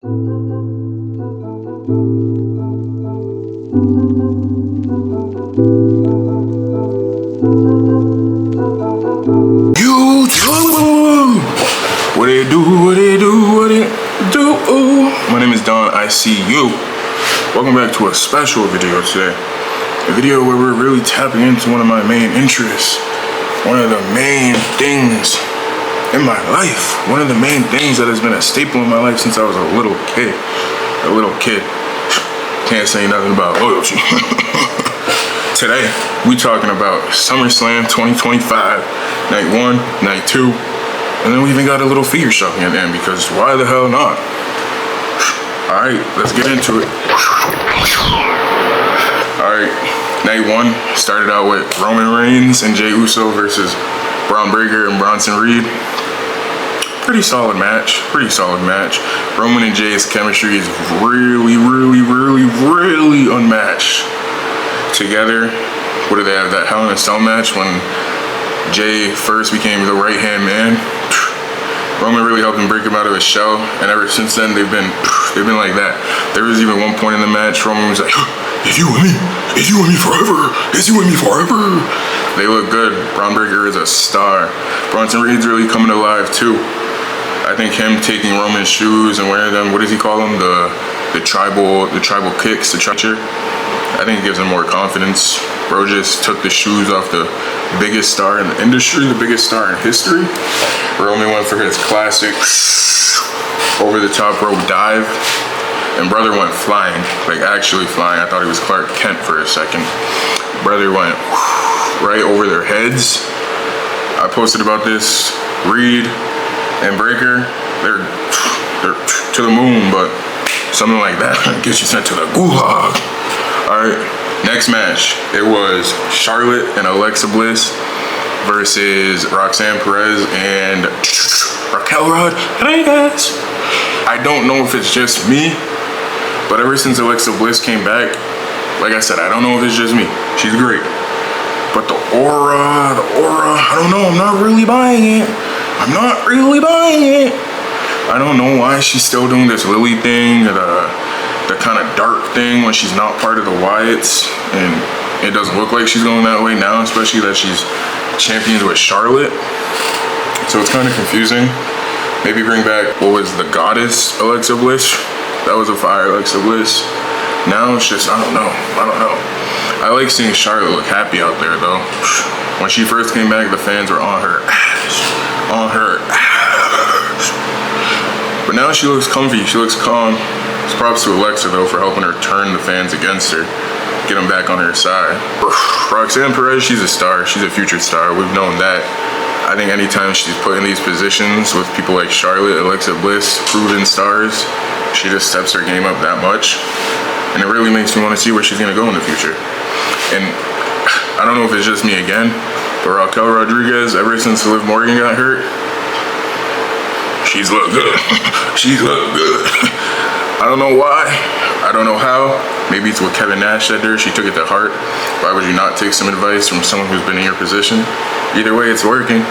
YouTube! What it do, what it do, what it do? My name is Don, I see you. Welcome back to a special video today. A video where we're really tapping into one of my main interests. One of the main things in my life. One of the main things that has been a staple in my life since I was a little kid. Can't say nothing about loyalty. Today, we talking about SummerSlam 2025, night 1, night 2, and then we even got a little figure shopping at the end because why the hell not? Alright, let's get into it. Alright, night 1 started out with Roman Reigns and Jey Uso versus Braun Breaker and Bronson Reed. Pretty solid match. Roman and Jay's chemistry is really unmatched. Together, what do they have? That Hell in a Cell match when Jay first became the right-hand man. Roman really helped him break him out of his shell, and ever since then they've been like that. There was even one point in the match Roman was like, "It's you and me, it's you and me forever, it's you and me forever." They look good. Braun Breaker is a star. Bronson Reed's really coming alive too. I think him taking Roman's shoes and wearing them, what does he call them? The tribal kicks, the trutcher. I think it gives him more confidence. Bro just took the shoes off the biggest star in the industry, the biggest star in history. Roman went for his classic over the top rope dive. And brother went flying, like actually flying. I thought he was Clark Kent for a second. Brother went right over their heads. I posted about this. Reed and Breaker, they're to the moon, but something like that gets you sent to the gulag. Alright, next match. It was Charlotte and Alexa Bliss versus Roxanne Perez and Raquel Rodriguez. I don't know if it's just me, but ever since Alexa Bliss came back, like I said, I don't know if it's just me. She's great. But the aura, I don't know, I'm not really buying it. I don't know why she's still doing this Lily thing, the kind of dark thing when she's not part of the Wyatts, and it doesn't look like she's going that way now, especially that she's champions with Charlotte. So it's kind of confusing. Maybe bring back, what was the goddess Alexa Bliss? That was a fire Alexa Bliss. Now it's just, I don't know. I like seeing Charlotte look happy out there though. When she first came back, the fans were on her ass. But now she looks comfy, she looks calm. It's props to Alexa though for helping her turn the fans against her, get them back on her side. Roxanne Perez, she's a star, she's a future star, we've known that. I think anytime she's put in these positions with people like Charlotte, Alexa Bliss, proven stars, she just steps her game up that much. And it really makes me want to see where she's gonna go in the future. And I don't know if it's just me again, but Raquel Rodriguez, ever since Liv Morgan got hurt, she's looked good. I don't know why, I don't know how. Maybe it's what Kevin Nash said to her, she took it to heart. Why would you not take some advice from someone who's been in your position? Either way, it's working.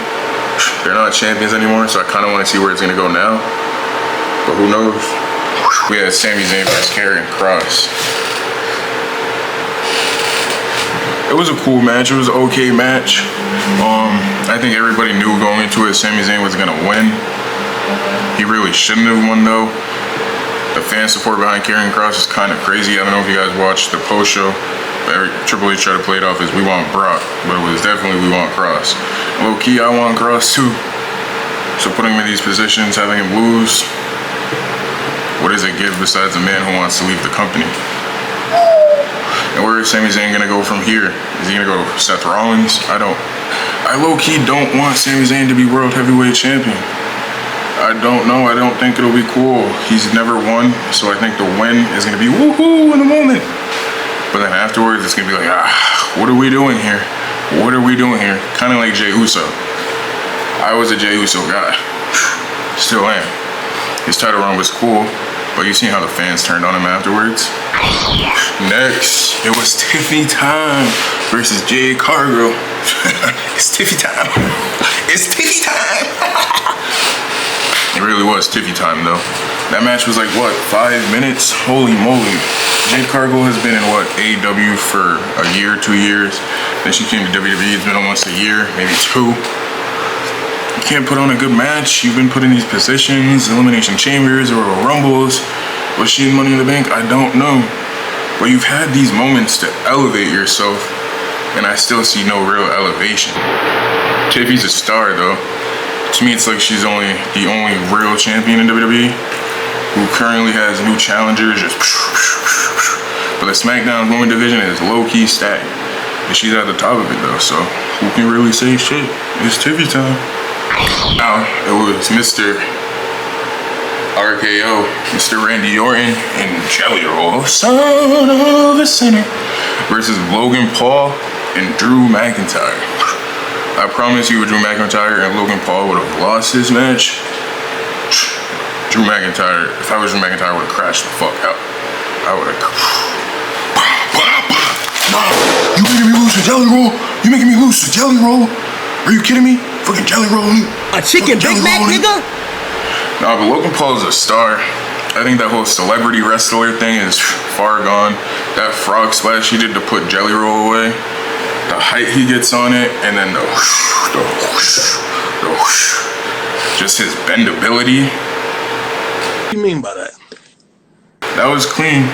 They're not champions anymore, so I kind of want to see where it's gonna go now. But who knows? We had Sami Zayn versus Karrion Kross. It was a cool match, it was an okay match. I think everybody knew going into it Sami Zayn was gonna win. He really shouldn't have won though. The fan support behind Karrion Kross is kind of crazy. I don't know if you guys watched the post show. Triple H tried to play it off as we want Brock, but it was definitely we want Kross. Low key, I want Kross too. So putting him in these positions, having him lose, what does it give besides a man who wants to leave the company? And where is Sami Zayn gonna go from here? Is he gonna go Seth Rollins? I low-key don't want Sami Zayn to be World Heavyweight Champion. I don't know, I don't think it'll be cool. He's never won, so I think the win is gonna be woohoo in the moment. But then afterwards, it's gonna be like, what are we doing here? Kind of like Jey Uso. I was a Jey Uso guy, still am. His title run was cool, but you seen how the fans turned on him afterwards. Next, it was Tiffany Time versus Jade Cargill. It's Tiffy time. It really was tiffy time though. That match was like, what, 5 minutes? Holy moly. Jade Cargill has been in, what, AEW for a year, 2 years. Then she came to WWE, it's been almost a year, maybe 2. You can't put on a good match. You've been put in these positions, Elimination Chambers or Rumbles. Was she in Money in the Bank? I don't know. But you've had these moments to elevate yourself, and I still see no real elevation. Tiffy's a star though. To me, it's like she's the only real champion in WWE who currently has new challengers. But the SmackDown women division is low-key stacked. And she's at the top of it though, so who can really say shit? It's Tiffy time. Now, it was Mr. RKO, Mr. Randy Orton, and Jelly Roll, son of a sinner, versus Logan Paul and Drew McIntyre. I promise you, Drew McIntyre and Logan Paul would have lost this match. Drew McIntyre, if I was Drew McIntyre, I would have crashed the fuck out. I would have. Nah, you making me lose to Jelly Roll? You making me lose to Jelly Roll? Are you kidding me? Fucking Jelly Roll. A chicken Big Mac, nigga? Nah, but Logan Paul is a star. I think that whole celebrity wrestler thing is far gone. That frog splash he did to put Jelly Roll away, the height he gets on it, and then the whoosh, just his bendability. What do you mean by that? That was clean.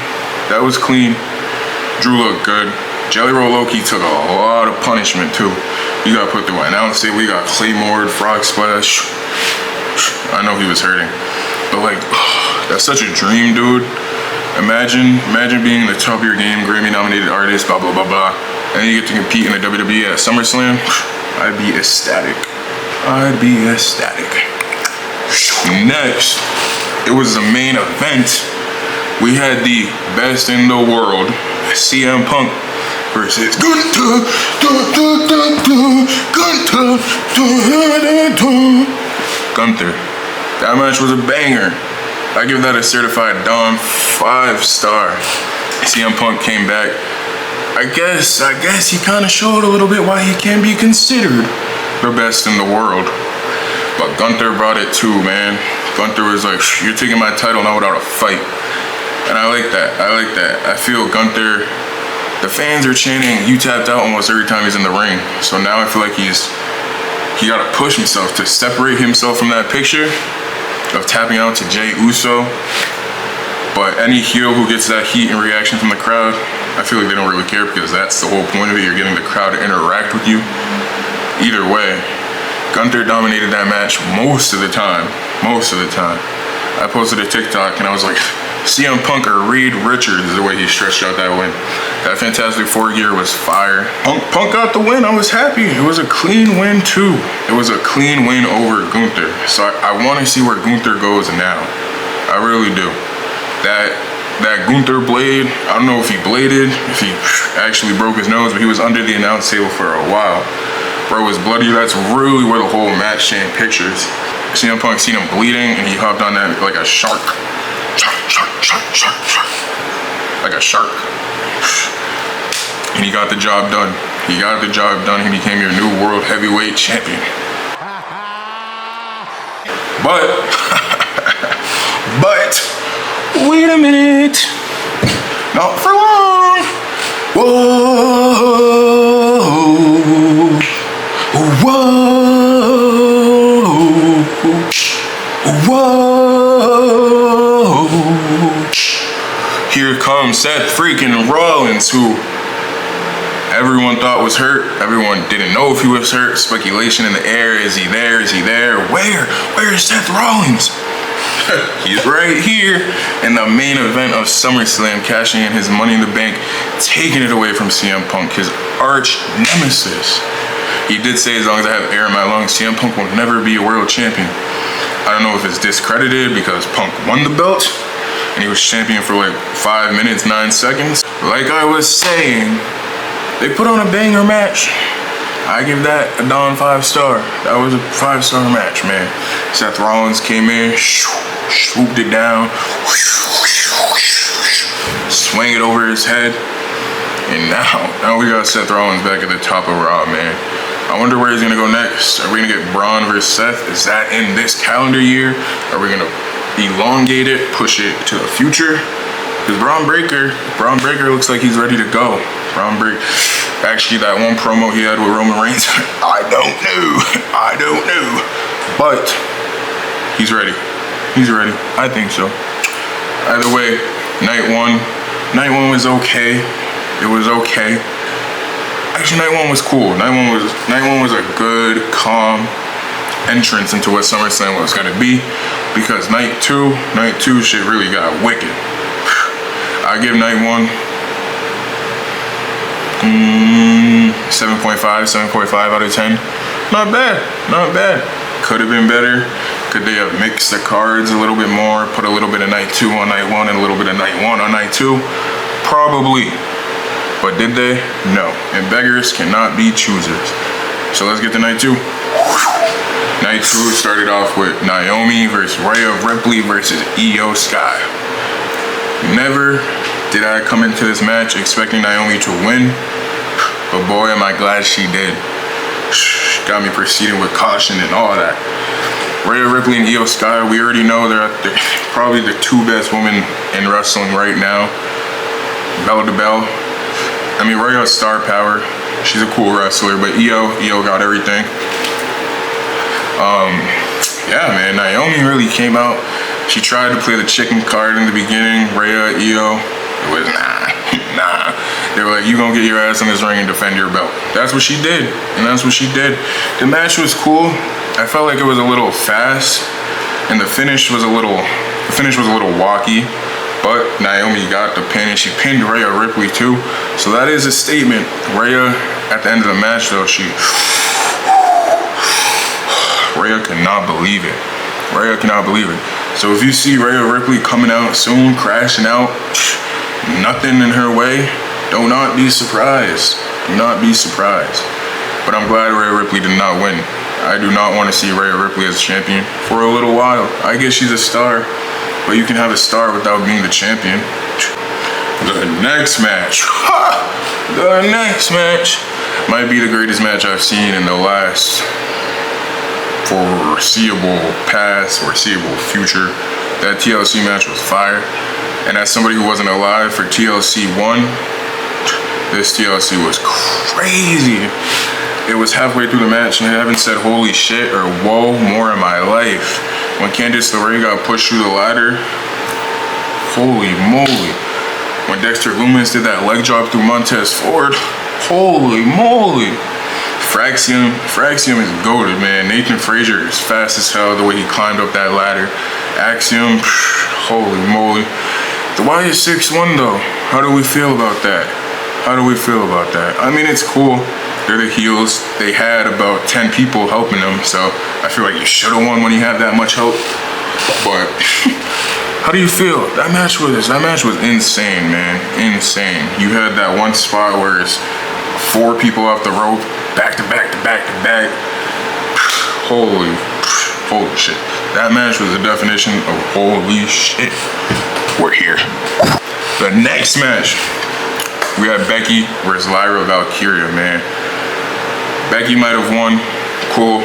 That was clean. Drew looked good. Jelly Roll Loki took a lot of punishment too. You got put through an announce table. You got Claymore, frog splash. I know he was hurting, but like, that's such a dream, dude. Imagine being in the top of your game, Grammy-nominated artist, blah blah blah blah, and then you get to compete in the WWE at SummerSlam. I'd be ecstatic. I'd be ecstatic. Next, it was the main event. We had the best in the world, CM Punk versus Gunther. Gunther. That match was a banger. I give that a certified Dawn 5-star. CM Punk came back. I guess he kind of showed a little bit why he can be considered the best in the world. But Gunther brought it too, man. Gunther was like, you're taking my title now without a fight. And I like that. I feel Gunther, the fans are chanting, you tapped out almost every time he's in the ring. So now I feel like he got to push himself to separate himself from that picture of tapping out to Jey Uso. But any heel who gets that heat and reaction from the crowd, I feel like they don't really care, because that's the whole point of it. You're getting the crowd to interact with you. Either way, Gunther dominated that match most of the time. I posted a TikTok and I was like, CM Punk or Reed Richards is the way he stretched out that win. That Fantastic Four gear was fire. Punk got the win. I was happy. It was a clean win too. It was a clean win over Gunther. So I want to see where Gunther goes now. I really do. That Gunther blade, I don't know if he bladed, if he actually broke his nose, but he was under the announce table for a while. Bro was bloody. That's really where the whole match changed pictures. CM Punk seen him bleeding and he hopped on that like a shark. Like a shark. And he got the job done. He became your new world heavyweight champion. But wait a minute. Not for long. Whoa. Here comes Seth freaking Rollins, who everyone thought was hurt. Everyone didn't know if he was hurt. Speculation in the air. Is he there? Where is Seth Rollins? He's right here in the main event of SummerSlam, cashing in his Money in the Bank, taking it away from CM Punk, his arch nemesis. He did say, as long as I have air in my lungs, CM Punk will never be a world champion. I don't know if it's discredited because Punk won the belt and he was champion for like 5 minutes, 9 seconds. Like I was saying, they put on a banger match. I give that a Dawn 5-star. That was a 5-star match, man. Seth Rollins came in, swooped it down, swing it over his head, and now we got Seth Rollins back at the top of Raw, man. I wonder where he's gonna go next. Are we gonna get Braun versus Seth? Is that in this calendar year? Are we gonna elongate it, push it to the future? Because Braun Breaker looks like he's ready to go. Braun Breaker, actually that one promo he had with Roman Reigns, I don't know. But he's ready. I think so. Either way, night one was okay. It was okay. Actually, night one was cool. Night one was a good, calm entrance into what SummerSlam was gonna be. Because night two shit really got wicked. I give night one 7.5 out of 10. Not bad. Could have been better. Could they have mixed the cards a little bit more? Put a little bit of night two on night one and a little bit of night one on night two? Probably. But did they? No. And beggars cannot be choosers. So let's get to night two. Night two started off with Naomi versus Rhea Ripley versus Io Sky. Never did I come into this match expecting Naomi to win, but boy am I glad she did. Got me proceeding with caution and all that. Rhea Ripley and Io Sky, we already know they're probably the two best women in wrestling right now. Bell to bell. I mean, Rhea's star power. She's a cool wrestler, but Io got everything. Yeah, man, Naomi really came out. She tried to play the chicken card in the beginning. Rhea, Io, it was nah. They were like, you gonna get your ass in this ring and defend your belt. That's what she did, and that's what she did. The match was cool. I felt like it was a little fast, and the finish was a little walky. But Naomi got the pin, and she pinned Rhea Ripley too. So that is a statement. Rhea, at the end of the match though, Rhea cannot believe it. So if you see Rhea Ripley coming out soon, crashing out, nothing in her way, do not be surprised. But I'm glad Rhea Ripley did not win. I do not want to see Rhea Ripley as champion for a little while. I guess she's a star, but you can have a star without being the champion. The next match might be the greatest match I've seen in the last foreseeable past, foreseeable future. That TLC match was fire. And as somebody who wasn't alive for TLC 1, this TLC was crazy. It was halfway through the match and I haven't said holy shit or whoa more in my life. When Candice LeRae got pushed through the ladder, holy moly. When Dexter Lumis did that leg drop through Montez Ford, holy moly. Fraxium is goated, man. Nathan Frazier is fast as hell the way he climbed up that ladder. Axiom, holy moly. The Wyatt 6-1 though, how do we feel about that? I mean, it's cool. They're the heels. They had about 10 people helping them, so I feel like you should have won when you had that much help. But how do you feel? That match was insane, man. Insane. You had that one spot where it's 4 people off the rope, back to back. Holy shit. That match was the definition of holy shit. We're here. The next match, we had Becky versus Lyra Valkyria, man. Becky might have won. Cool.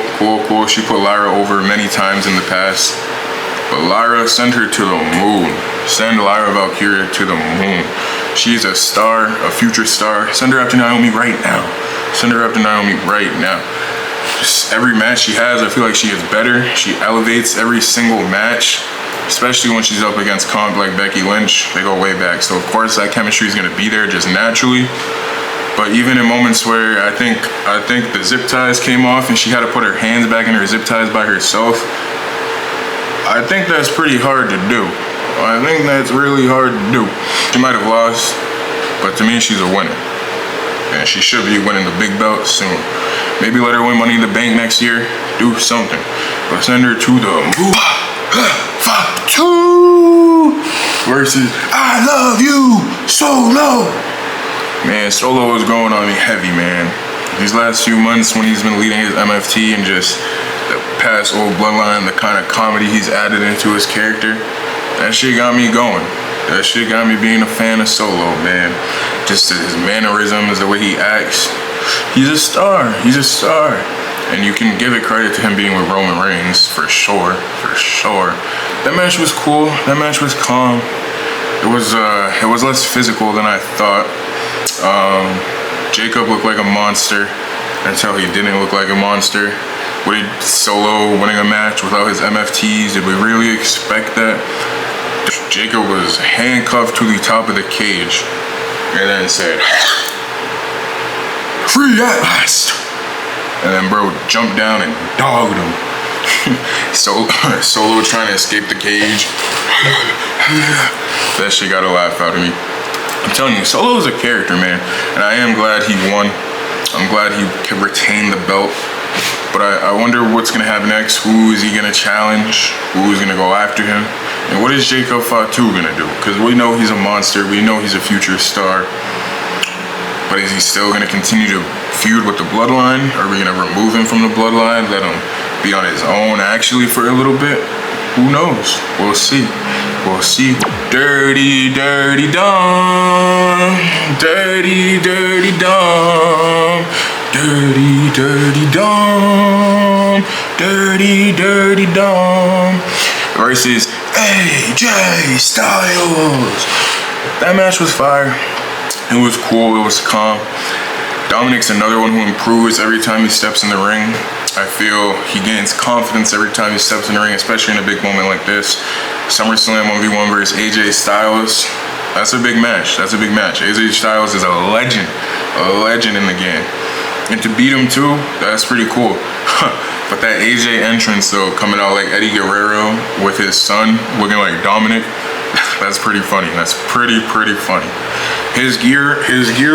She put Lyra over many times in the past. But Lyra, send her to the moon. Send Lyra Valkyria to the moon. She's a star, a future star. Send her after Naomi right now. Just every match she has, I feel like she is better. She elevates every single match, especially when she's up against comp like Becky Lynch. They go way back. So of course that chemistry is gonna be there just naturally. But even in moments where I think the zip ties came off and she had to put her hands back in her zip ties by herself, I think that's pretty hard to do. That's really hard to do. She might have lost, but to me, she's a winner. And she should be winning the big belt soon. Maybe let her win Money in the Bank next year. Do something. But send her to the Move 2 versus I Love You Solo. Man, Solo is going on me heavy, man. These last few months when he's been leading his MFT and just the past old bloodline, the kind of comedy he's added into his character, that shit got me going. That shit got me being a fan of Solo, man. Just his mannerisms, the way he acts. He's a star. He's a star. And you can give it credit to him being with Roman Reigns, for sure, for sure. That match was cool. That match was calm. It was less physical than I thought. Jacob looked like a monster until he didn't look like a monster. With Solo winning a match without his MFTs, did we really expect that? Jacob was handcuffed to the top of the cage and then said, "Free at last!" And then bro jumped down and dogged him. Solo trying to escape the cage. That shit got a laugh out of me. I'm telling you, Solo's a character, man. And I am glad he won. I'm glad he can retain the belt. But I wonder what's gonna happen next. Who is he gonna challenge? Who is gonna go after him? And what is Jacob Fatu gonna do? Because we know he's a monster. We know he's a future star. But is he still gonna continue to feud with the bloodline? Are we gonna remove him from the bloodline? Let him be on his own actually for a little bit? Who knows? We'll see. We'll see. Dirty, dirty Dom. Dirty, dirty Dom. Dirty, dirty Dom. Dirty, dirty Dom. Versus AJ Styles. That match was fire. It was cool, it was calm. Dominic's another one who improves every time he steps in the ring. I feel he gains confidence every time he steps in the ring, especially in a big moment like this. SummerSlam 1v1 versus AJ Styles. That's a big match. That's a big match. AJ Styles is a legend in the game. And to beat him too, that's pretty cool. But that AJ entrance though, coming out like Eddie Guerrero with his son looking like Dominic, that's pretty funny. That's pretty funny. His gear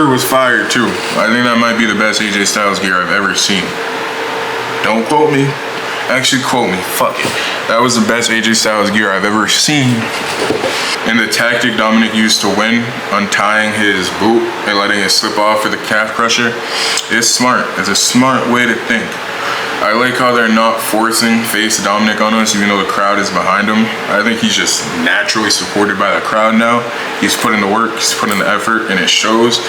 was fire too. I think that might be the best AJ Styles gear I've ever seen. Don't quote me. Actually quote me. Fuck it. That was the best AJ Styles gear I've ever seen. And the tactic Dominic used to win, untying his boot and letting it slip off for the calf crusher, is smart. It's a smart way to think. I like how they're not forcing face Dominic on us even though the crowd is behind him. I think he's just naturally supported by the crowd now. He's put in the work, he's put in the effort, and it shows.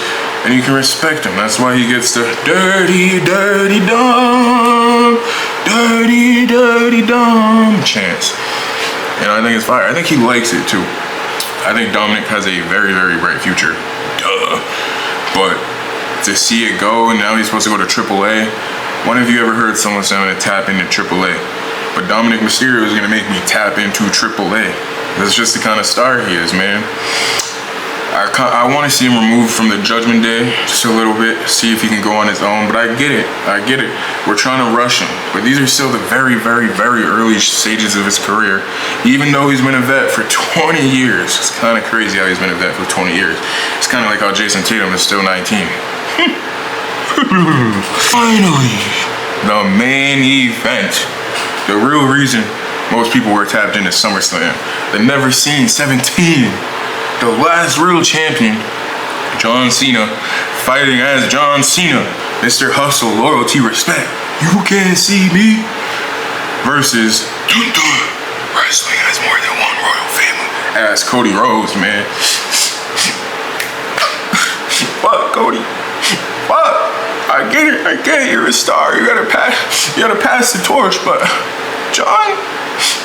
And you can respect him. That's why he gets the dirty, dirty Dom, dirty, dirty Dom chance. And I think it's fire. I think he likes it too. I think Dominic has a very, very bright future. Duh. But to see it go, and now he's supposed to go to AAA. When have you ever heard someone say I'm gonna tap into AAA? But Dominic Mysterio is gonna make me tap into AAA. That's just the kind of star he is, man. I want to see him removed from the Judgment Day just a little bit, see if he can go on his own. But I get it. We're trying to rush him. But these are still the very, very, very early stages of his career. Even though he's been a vet for 20 years. It's kind of crazy how he's been a vet for 20 years. It's kind of like how Jason Tatum is still 19. Finally, the main event. The real reason most people were tapped into SummerSlam. The never seen 17. The last real champion, John Cena, fighting as John Cena. Mr. Hustle, loyalty, respect. You can't see me. Versus wrestling has more than one royal family. As Cody Rhodes, man. Fuck, Cody. Fuck. I get it, you're a star, you gotta pass the torch, but John,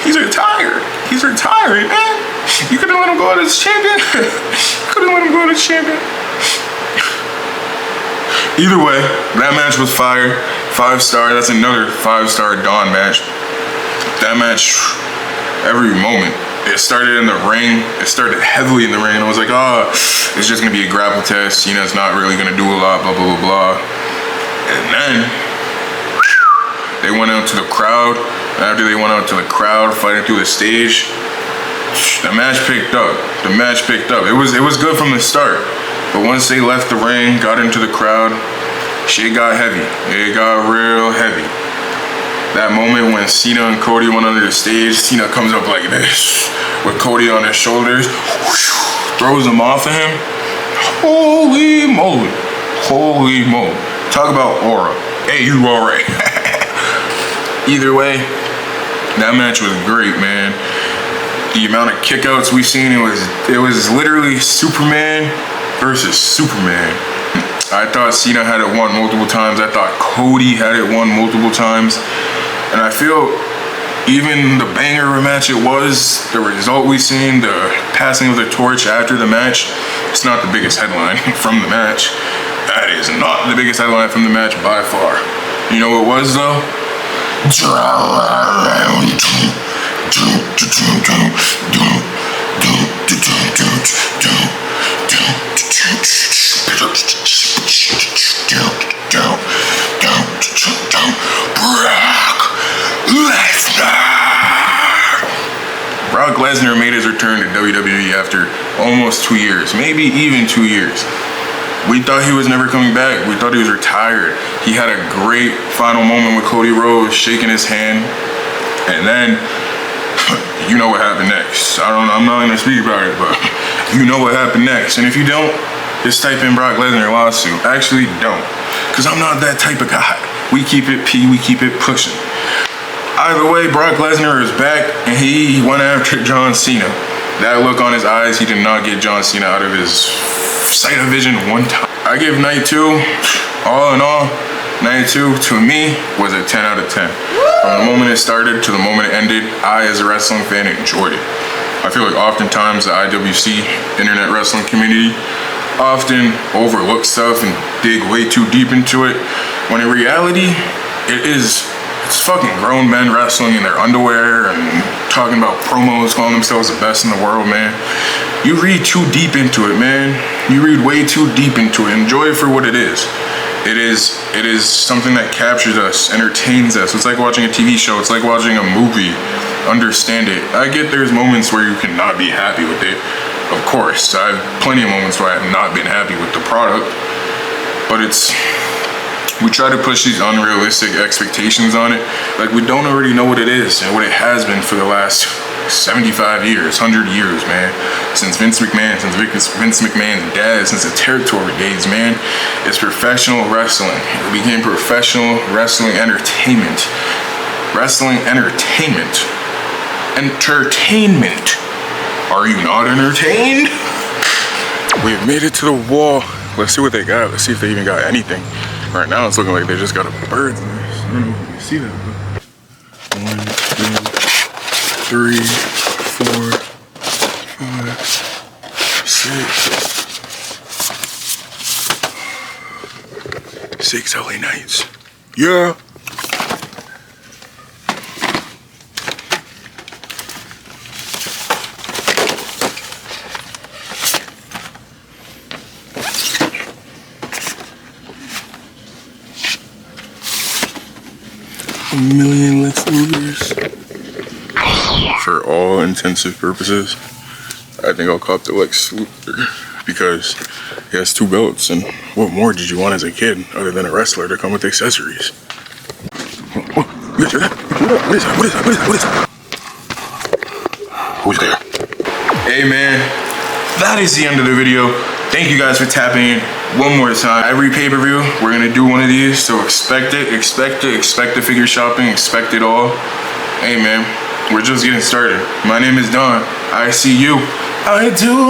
he's retired, man. You couldn't let him go out as champion. Either way, that match was fire, 5-star, that's another 5-star Dawn match. That match, every moment, it started in the ring, it started heavily in the ring, and I was like, it's just gonna be a grapple test, Cena's not really gonna do a lot, blah, blah, blah, blah. And then they went out to the crowd. And after they went out to the crowd, fighting through the stage, the match picked up. It was good from the start. But once they left the ring, got into the crowd, shit got heavy. It got real heavy. That moment when Cena and Cody went under the stage, Cena comes up like this, with Cody on his shoulders, throws him off of him. Holy moly. Talk about aura. Hey, you alright. Either way, that match was great, man. The amount of kickouts we've seen, it was literally Superman versus Superman. I thought Cena had it won multiple times. I thought Cody had it won multiple times. And I feel even the banger of a match it was, the result we seen, the passing of the torch after the match, it's not the biggest headline from the match. That is not the biggest headline from the match by far. You know what it was though? Brock Lesnar made his return to WWE after almost 2 years, maybe even 2 years. We thought he was never coming back. We thought he was retired. He had a great final moment with Cody Rhodes, shaking his hand. And then, you know what happened next. I'm not gonna speak about it, but you know what happened next. And if you don't, just type in Brock Lesnar lawsuit. Actually, don't. Because I'm not that type of guy. We keep it P, we keep it pushing. Either way, Brock Lesnar is back, and he went after John Cena. That look on his eyes, he did not get John Cena out of his sight of vision one time. I give night 2, all in all, night 2 to me was a 10 out of 10. From the moment it started to the moment it ended, I as a wrestling fan enjoyed it. I feel like oftentimes the IWC, internet wrestling community, often overlook stuff and dig way too deep into it, when in reality, it's fucking grown men wrestling in their underwear and talking about promos, calling themselves the best in the world, man. You read too deep into it, man. You read way too deep into it. Enjoy it for what it is. It is something that captures us, entertains us. It's like watching a TV show. It's like watching a movie. Understand it. I get there's moments where you cannot be happy with it. Of course, I have plenty of moments where I have not been happy with the product. But we try to push these unrealistic expectations on it. Like we don't already know what it is and what it has been for the last 75 years, 100 years, man. Since Vince McMahon's dad, since the Territory days, man. It's professional wrestling. It became professional wrestling entertainment. Wrestling entertainment. Entertainment. Are you not entertained? We've made it to the wall. Let's see what they got. Let's see if they even got anything. Right now it's looking like they just got a bird in this. I don't know if you can see that, but 1, 2, 3, 4, 5, 6. 6 LA Knights. Yeah. A million Lex Lugers. For all intensive purposes, I think I'll cop the Lex Luger because he has 2 belts, and what more did you want as a kid other than a wrestler to come with accessories? Oh, you guys hear that? What is that? What is that? What is that? What is that? Who's there? Hey man, that is the end of the video. Thank you guys for tapping in one more time. Every pay-per-view, we're gonna do one of these, so expect it, expect the figure shopping, expect it all. Hey man, we're just getting started. My name is Don. I see you. I do.